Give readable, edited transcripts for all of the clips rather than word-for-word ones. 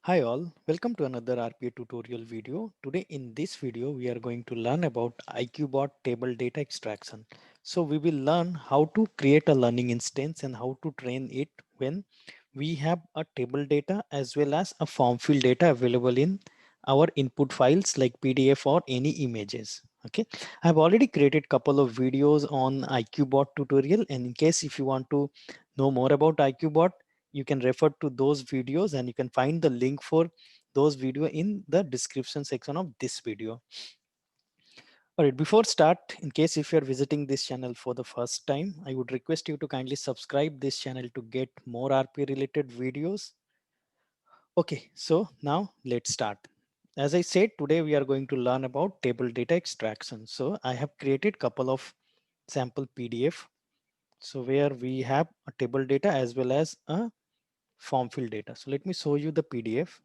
Hi all, welcome to another RPA tutorial video. Today in this video we are going to learn about IQBOT table data extraction. So we will learn how to create a learning instance and how to train it when we have a table data as well as a form field data available in our input files like PDF or any images. Okay, I've already created couple of videos on IQBOT tutorial, and in case if you want to know more about IQBOT, you can refer to those videos and you can find the link for those video in the description section of this video. All right, before start, in case if you're visiting this channel for the first time, I would request you to kindly subscribe this channel to get more RP related videos. Okay, so now let's start. As I said, today we are going to learn about table data extraction. So I have created couple of sample PDF. So where we have a table data as well as a form field data. So let me show you the PDF.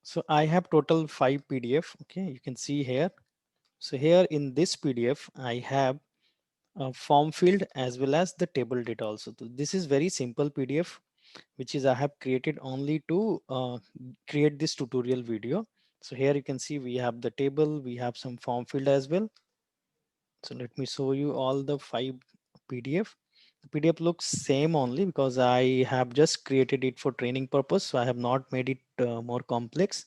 So I have total 5 PDF. Okay, you can see here. So here in this PDF, I have a form field as well as the table data also. So this is very simple PDF, which is I have created only to create this tutorial video. So here you can see we have the table, we have some form field as well. So let me show you all the 5 PDF. The PDF looks same only because I have just created it for training purpose. So I have not made it more complex.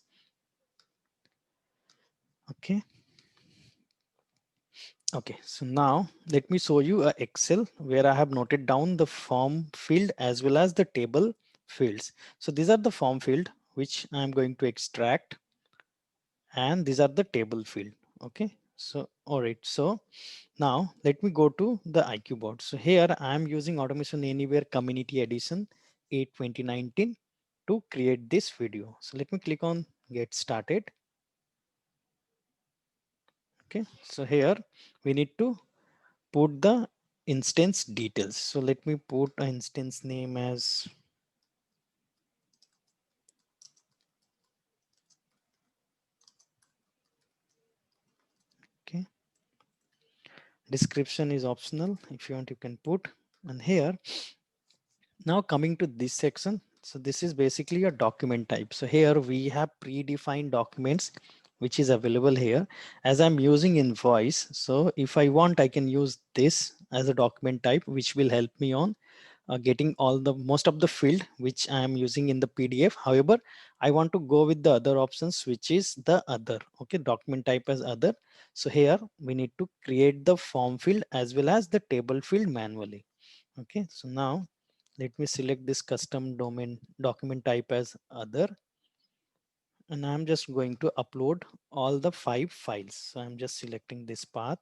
Okay. Okay, so now let me show you a Excel where I have noted down the form field as well as the table fields. So these are the form field which I'm going to extract, and these are the table field. Okay, so all right, so now let me go to the IQBOT. So here I'm using Automation Anywhere Community Edition 8 2019 to create this video. So let me click on get started. Okay, so here we need to put the instance details. So let me put an instance name as okay. Description is optional. If you want, you can put. And here, now coming to this section. So this is basically a document type. So here we have predefined documents which is available here. As I'm using invoice, so if I want, I can use this as a document type, which will help me on getting all the most of the field which I am using in the PDF. However, I want to go with the other options, which is the other. Okay, document type as other. So here we need to create the form field as well as the table field manually. Okay, so now let me select this custom domain document type as other, and I'm just going to upload all the 5 files. So I'm just selecting this path.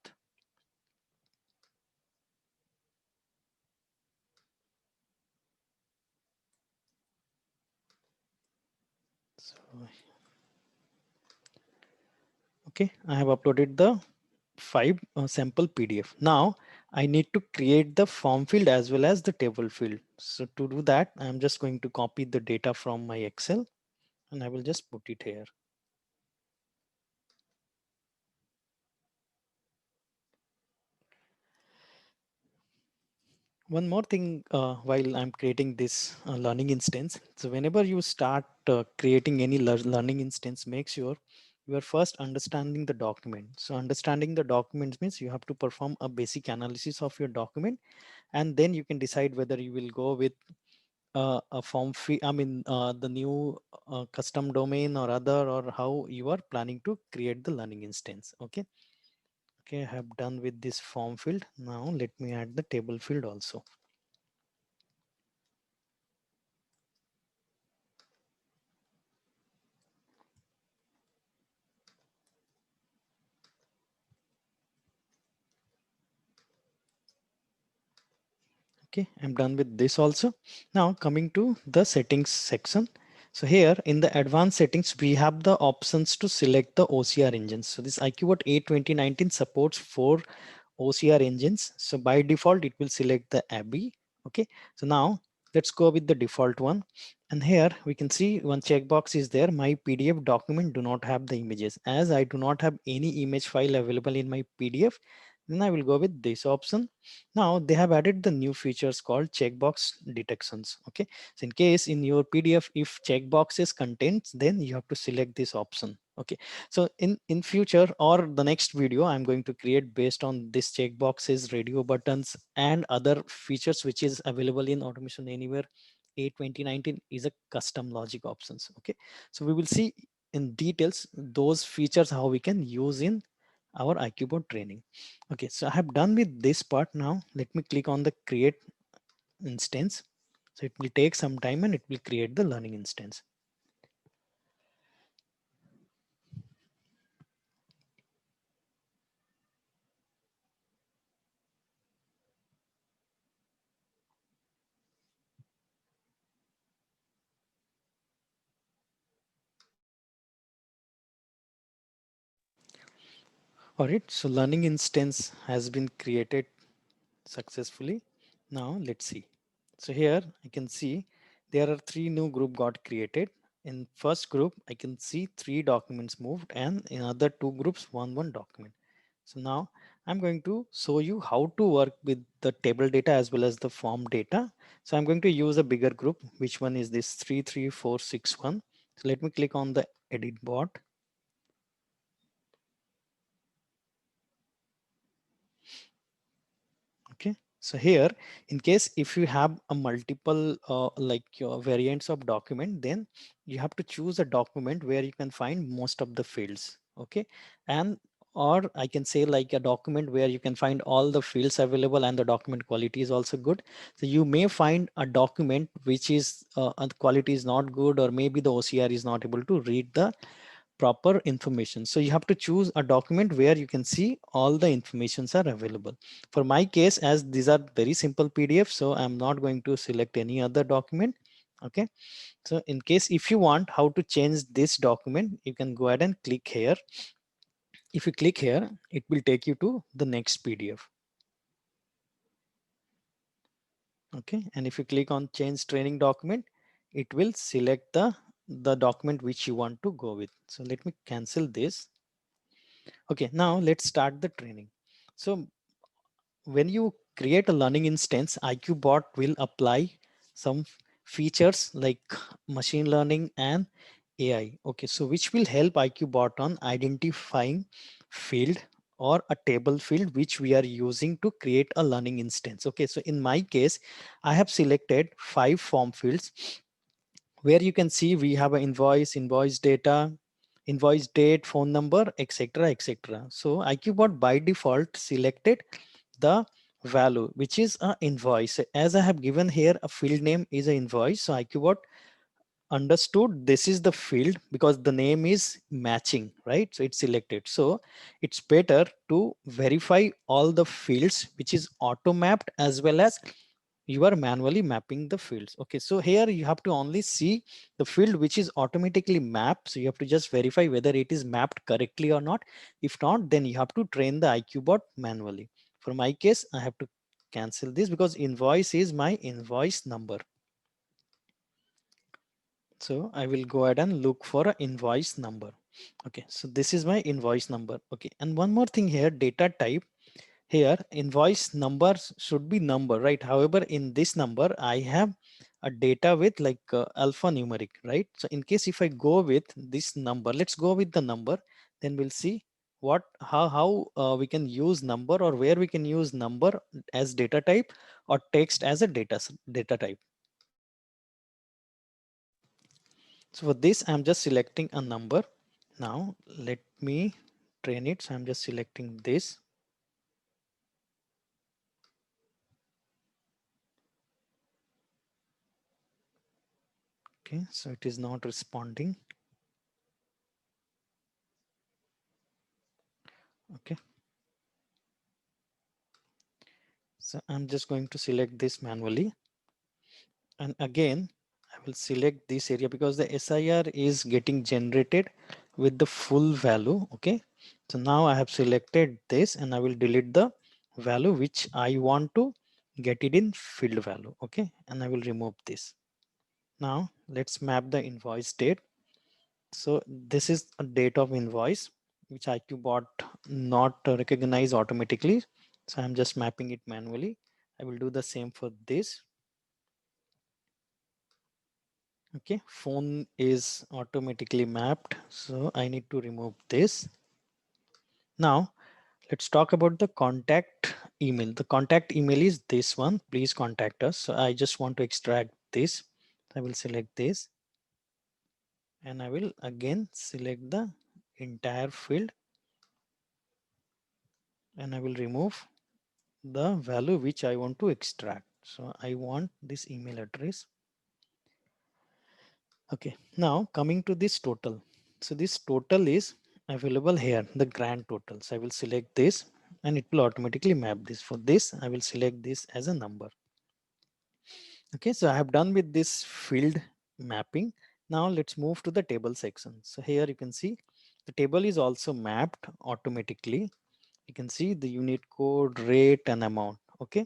So okay, I have uploaded the 5 sample PDF. Now I need to create the form field as well as the table field. So to do that, I'm just going to copy the data from my Excel and I will just put it here. One more thing while I'm creating this learning instance. So whenever you start creating any learning instance, make sure you are first understanding the document. So understanding the document means you have to perform a basic analysis of your document, and then you can decide whether you will go with a form fee, I mean, the new custom domain or other, or how you are planning to create the learning instance. Okay. Okay, I have done with this form field. Now let me add the table field also. Okay, I'm done with this also. Now coming to the settings section. So here in the advanced settings, we have the options to select the OCR engines. So this IQBOT A 2019 supports 4 OCR engines. So by default, it will select the Abby. Okay, so now let's go with the default one. And here we can see one checkbox is there. My PDF document do not have the images. As I do not have any image file available in my PDF, Then I will go with this option. Now they have added the new features called checkbox detections. Okay, so in case in your PDF if checkboxes contains, then you have to select this option. Okay, so in future or the next video I'm going to create based on this checkboxes, radio buttons and other features which is available in Automation Anywhere 8 2019 is a custom logic options. Okay, so we will see in details those features how we can use in our IQBot training. Okay, so I have done with this part. Now let me click on the create instance. So it will take some time and it will create the learning instance. All right, so learning instance has been created successfully. Now let's see. So here I can see there are three new group got created. In first group, I can see three documents moved and in other two groups, one document. So now I'm going to show you how to work with the table data as well as the form data. So I'm going to use a bigger group, which one is this 33461. So let me click on the edit bot. Okay, so here in case if you have a multiple like your variants of document, then you have to choose a document where you can find most of the fields. Okay, and or I can say like a document where you can find all the fields available and the document quality is also good. So you may find a document which is and quality is not good, or maybe the OCR is not able to read the proper information. So you have to choose a document where you can see all the informations are available. For my case, as these are very simple PDF, so I'm not going to select any other document. Okay, so in case if you want how to change this document, you can go ahead and click here. If you click here, it will take you to the next PDF. Okay, and if you click on change training document, it will select the document which you want to go with. So let me cancel this. Okay, now let's start the training. So when you create a learning instance, IQBot will apply some features like machine learning and AI. Okay, so which will help IQBot on identifying field or a table field which we are using to create a learning instance. Okay, so in my case, I have selected 5 form fields where you can see we have an invoice, invoice data, invoice date, phone number, etc, etc. So IQBot by default selected the value which is a invoice. As I have given here a field name is an invoice, so IQBot understood this is the field because the name is matching, right? So it's selected. So it's better to verify all the fields which is auto mapped as well as you are manually mapping the fields. Okay, so here you have to only see the field which is automatically mapped. So you have to just verify whether it is mapped correctly or not. If not, then you have to train the IQBot manually. For my case, I have to cancel this because invoice is my invoice number. So I will go ahead and look for an invoice number. Okay, so this is my invoice number. Okay, and one more thing here, data type. Here invoice numbers should be number, right? However, in this number I have a data with like alphanumeric, right? So in case if I go with this number, let's go with the number, then we'll see what how we can use number, or where we can use number as data type or text as a data type. So for this I'm just selecting a number. Now let me train it. So I'm just selecting this. Okay, so it is not responding. Okay, so I'm just going to select this manually, and again I will select this area because the SIR is getting generated with the full value. Okay, so now I have selected this and I will delete the value which I want to get it in field value. Okay, and I will remove this. Now let's map the invoice date. So this is a date of invoice which IQBot not recognize automatically. So I'm just mapping it manually. I will do the same for this. Okay, phone is automatically mapped, so I need to remove this. Now let's talk about the contact email. The contact email is this one, please contact us. So I just want to extract this. I will select this and I will again select the entire field and I will remove the value which I want to extract. So I want this email address. Okay, now coming to this total. So this total is available here, the grand total. So I will select this and it will automatically map this. For this, I will select this as a number. Okay, so I have done with this field mapping. Now let's move to the table section. So here you can see the table is also mapped automatically. You can see the unit code, rate and amount. Okay,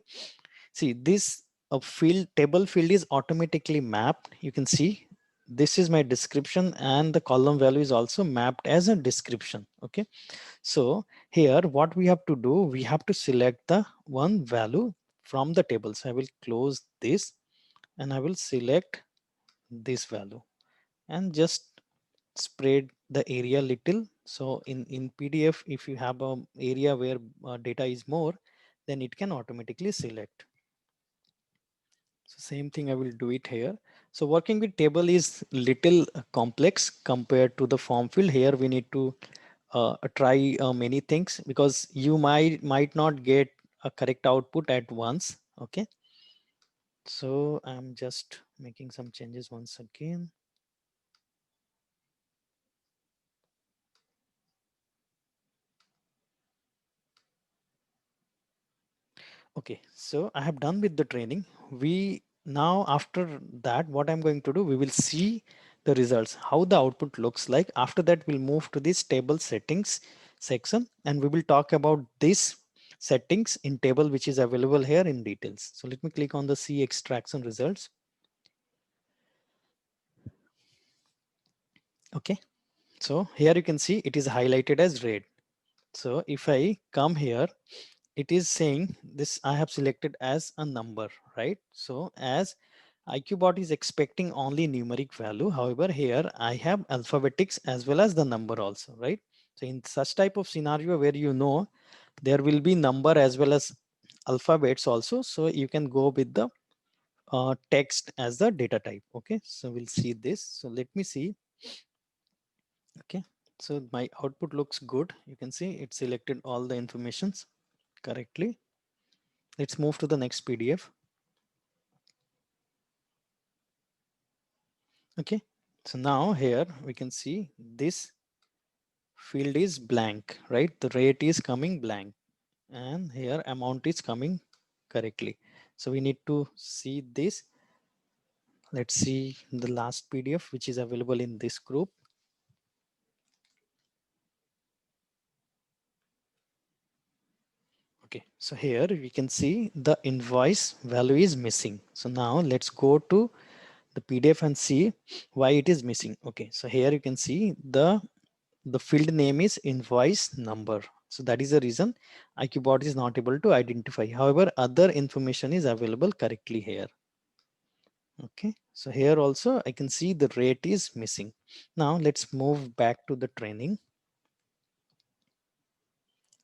see this field table field is automatically mapped. You can see this is my description and the column value is also mapped as a description. Okay, so here what we have to do, we have to select the one value from the table. So I will close this and I will select this value and just spread the area little. So in PDF, if you have a area where data is more, then it can automatically select. So same thing I will do it here. So working with table is little complex compared to the form field. Here we need to try many things because you might not get a correct output at once. Okay, so I'm just making some changes once again. Okay, so I have done with the training. We now after that, what I'm going to do, we will see the results, how the output looks like. After that, we'll move to this table settings section and we will talk about this settings in table which is available here in details. So let me click on the see extraction results. Okay, so here you can see it is highlighted as red. So if I come here, it is saying this I have selected as a number, right? So as IQBot is expecting only numeric value. However, here I have alphabetics as well as the number also, right? So in such type of scenario where you know there will be number as well as alphabets also. So you can go with the text as the data type. Okay, so we'll see this. So let me see. Okay, so my output looks good. You can see it selected all the informations correctly. Let's move to the next PDF. Okay, so now here we can see this field is blank, right? The rate is coming blank and here amount is coming correctly. So we need to see this. Let's see the last PDF which is available in this group. Okay, so here we can see the invoice value is missing. So now let's go to the PDF and see why it is missing. Okay, so here you can see the field name is invoice number. So that is the reason IQBot is not able to identify. However, other information is available correctly here. Okay, so here also I can see the rate is missing. Now let's move back to the training.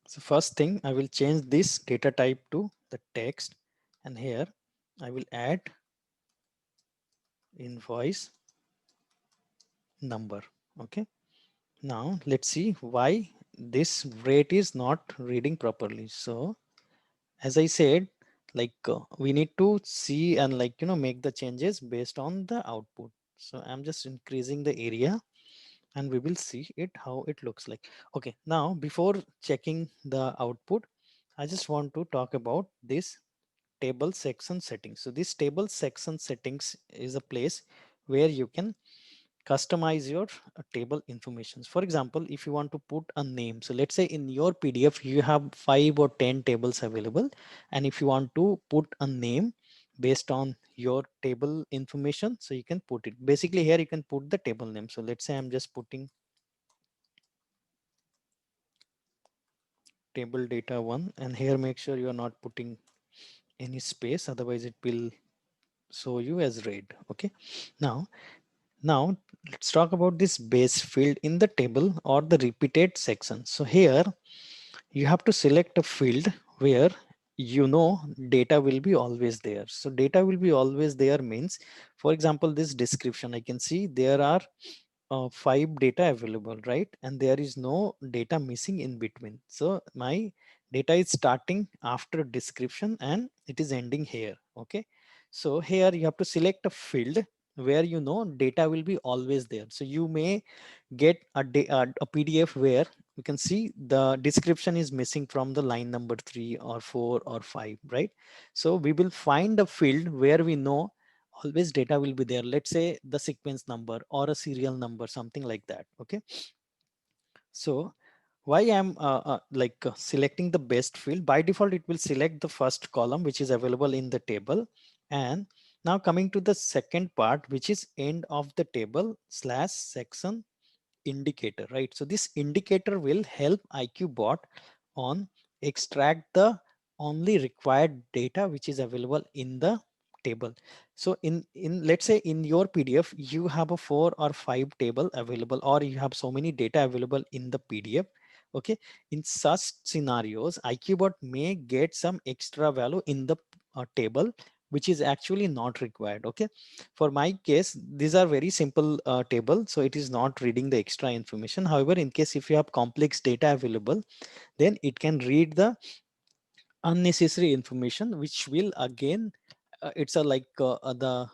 So first thing, I will change this data type to the text and here I will add invoice number. Okay, now let's see why this rate is not reading properly. So as I said, like we need to see and make the changes based on the output. So I'm just increasing the area and we will see it how it looks like. Okay, now before checking the output, I just want to talk about this table section settings. So this table section settings is a place where you can customize your table informations. For example, if you want to put a name, so let's say in your PDF you have 5 or 10 tables available, and if you want to put a name based on your table information, so you can put it. Basically here you can put the table name. So let's say I'm just putting table data one, and here make sure you are not putting any space, otherwise it will show you as red. Okay, now let's talk about this base field in the table or the repeated section. So here you have to select a field where you know data will be always there. So data will be always there means, for example, this description, I can see there are 5 data available, right? And there is no data missing in between. So my data is starting after description and it is ending here. Okay, so here you have to select a field where you know data will be always there. So you may get a PDF where you can see the description is missing from the line number 3 or 4 or 5, right? So we will find a field where we know always data will be there. Let's say the sequence number or a serial number, something like that. Okay, so why I'm selecting the best field, by default it will select the first column which is available in the table. And now coming to the second part, which is end of the table slash section indicator, right? So this indicator will help IQBot on extract the only required data which is available in the table. So in let's say in your PDF you have a 4 or 5 table available, or you have so many data available in the PDF. Okay, in such scenarios IQBot may get some extra value in the table which is actually not required. Okay, for my case these are very simple table, so it is not reading the extra information. However, in case if you have complex data available, then it can read the unnecessary information, which will again it's a the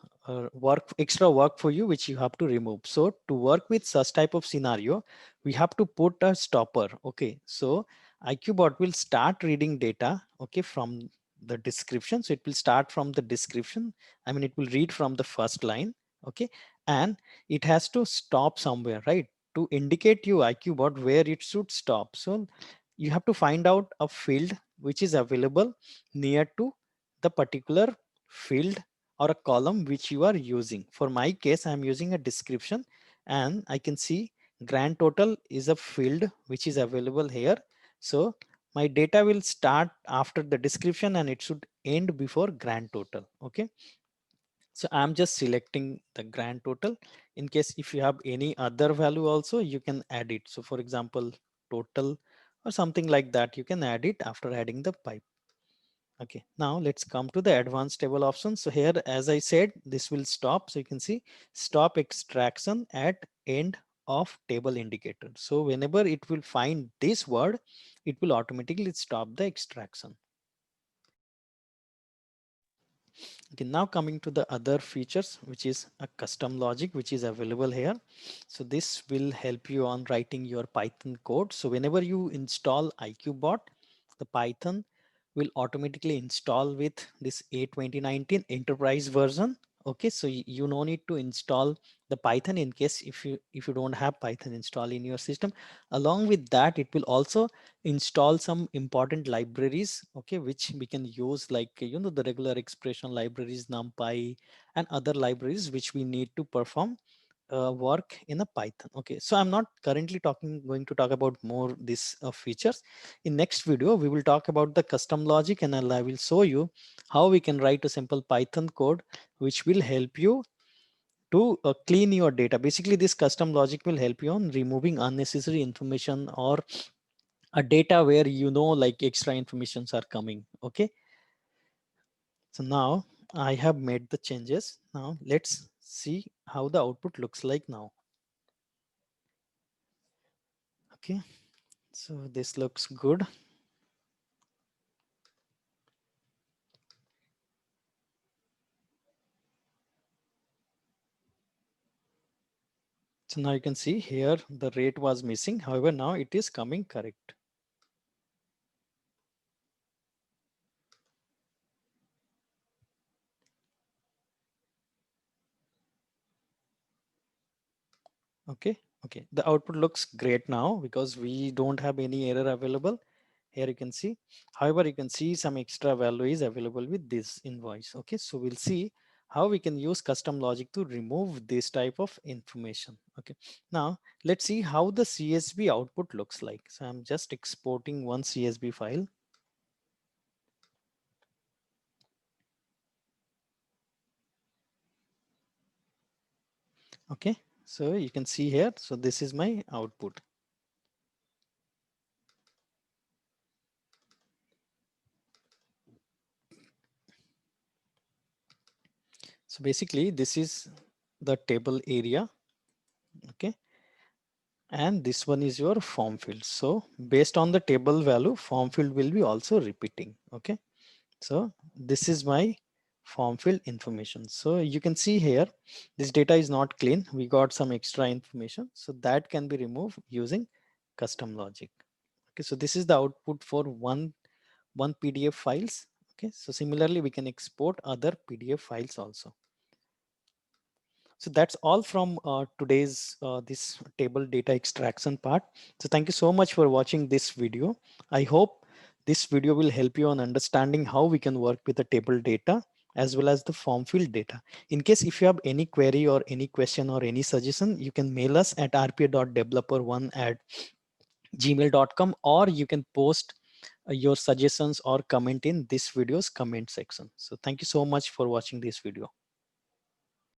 work extra work for you which you have to remove. So to work with such type of scenario, we have to put a stopper. Okay, so IQBot will start reading data, okay, from the description. So it will start from the description, I mean it will read from the first line. Okay, and it has to stop somewhere, right? To indicate you IQBot where it should stop, so you have to find out a field which is available near to the particular field or a column which you are using. For my case, I am using a description, and I can see grand total is a field which is available here. So my data will start after the description and it should end before grand total. Okay, so I'm just selecting the grand total. In case if you have any other value also, you can add it. So for example, total or something like that, you can add it after adding the pipe. Okay, now let's come to the advanced table options. So here, as I said, this will stop. So you can see stop extraction at end of table indicator. So whenever it will find this word, it will automatically stop the extraction. Okay, now coming to the other features, which is a custom logic, which is available here. So this will help you on writing your Python code. So whenever you install IQBot, the Python will automatically install with this A2019 enterprise version. Okay, so you no need to install the Python in case if you don't have Python installed in your system. Along with that, it will also install some important libraries, okay, which we can use, like the regular expression libraries, NumPy and other libraries which we need to perform work in a Python. Okay, so I'm not currently going to talk about more these features. In next video we will talk about the custom logic, and I will show you how we can write a simple Python code which will help you to clean your data. Basically, this custom logic will help you on removing unnecessary information or a data where like extra informations are coming. Okay, so now I have made the changes. Now let's see how the output looks like now. Okay, so this looks good. So now you can see here the rate was missing, however now it is coming correct. Okay, the output looks great now because we don't have any error available. Here you can see, however, you can see some extra value is available with this invoice. Okay, so we'll see how we can use custom logic to remove this type of information. Okay, now let's see how the CSV output looks like. So I'm just exporting one CSV file. Okay, so you can see here, so this is my output. So basically this is the table area. Okay, and this one is your form field. So based on the table value, form field will be also repeating. Okay, so this is my form field information. So you can see here, this data is not clean. We got some extra information. So that can be removed using custom logic. Okay, so this is the output for one PDF files. Okay, so similarly, we can export other PDF files also. So that's all from today's this table data extraction part. So thank you so much for watching this video. I hope this video will help you on understanding how we can work with the table data as well as the form field data. In case if you have any query or any question or any suggestion, you can mail us at rpa.developer1@gmail.com, or you can post your suggestions or comment in this video's comment section. So thank you so much for watching this video.